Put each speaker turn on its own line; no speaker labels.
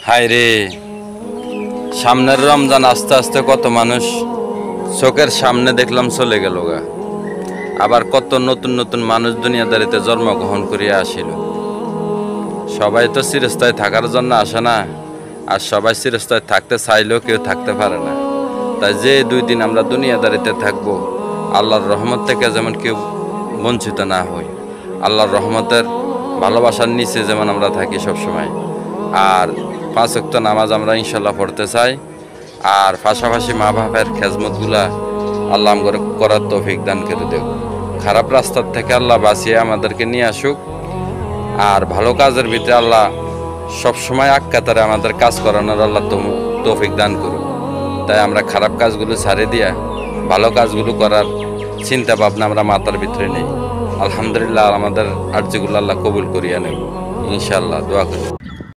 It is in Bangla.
হায় রে, সামনের রমজান আস্তে আস্তে কত মানুষ চোখের সামনে দেখলাম চলে গেল গা। আবার কত নতুন নতুন মানুষ দুনিয়াদারিতে জন্মগ্রহণ করিয়া আসিল। সবাই তো চিরস্থায়ী থাকার জন্য আসে না, আর সবাই চিরস্থায়ী থাকতে চাইলেও কেউ থাকতে পারে না। তাই যে 2 দিন আমরা দুনিয়াদারিতে থাকবো, আল্লাহর রহমত থেকে যেমন কেউ বঞ্চিত না হই, আল্লাহর রহমতের ভালোবাসার নিচে যেমন আমরা থাকি সবসময়। আর 5 ওয়াক্ত নামাজ আমরা ইনশাল্লাহ পড়তে চাই। আর পাশাপাশি মা বাপের খেজমতগুলা আল্লাহ আমাদের করার তৌফিক দান করে দেব। খারাপ রাস্তার থেকে আল্লাহ বাঁচিয়ে আমাদেরকে নিয়ে আসুক। আর ভালো কাজের ভিতরে আল্লাহ সবসময় আক্কাতারে আমাদের কাজ করানোর আল্লাহ তৌফিক দান করুক। তাই আমরা খারাপ কাজগুলো ছাড়ে দিয়া ভালো কাজগুলো করার চিন্তা ভাবনা আমরা মাথার ভিতরে নেই। আলহামদুলিল্লাহ, আমাদের আর্যগুলো আল্লাহ কবুল করিয়া নেব ইনশাআল্লাহ, দোয়া করি।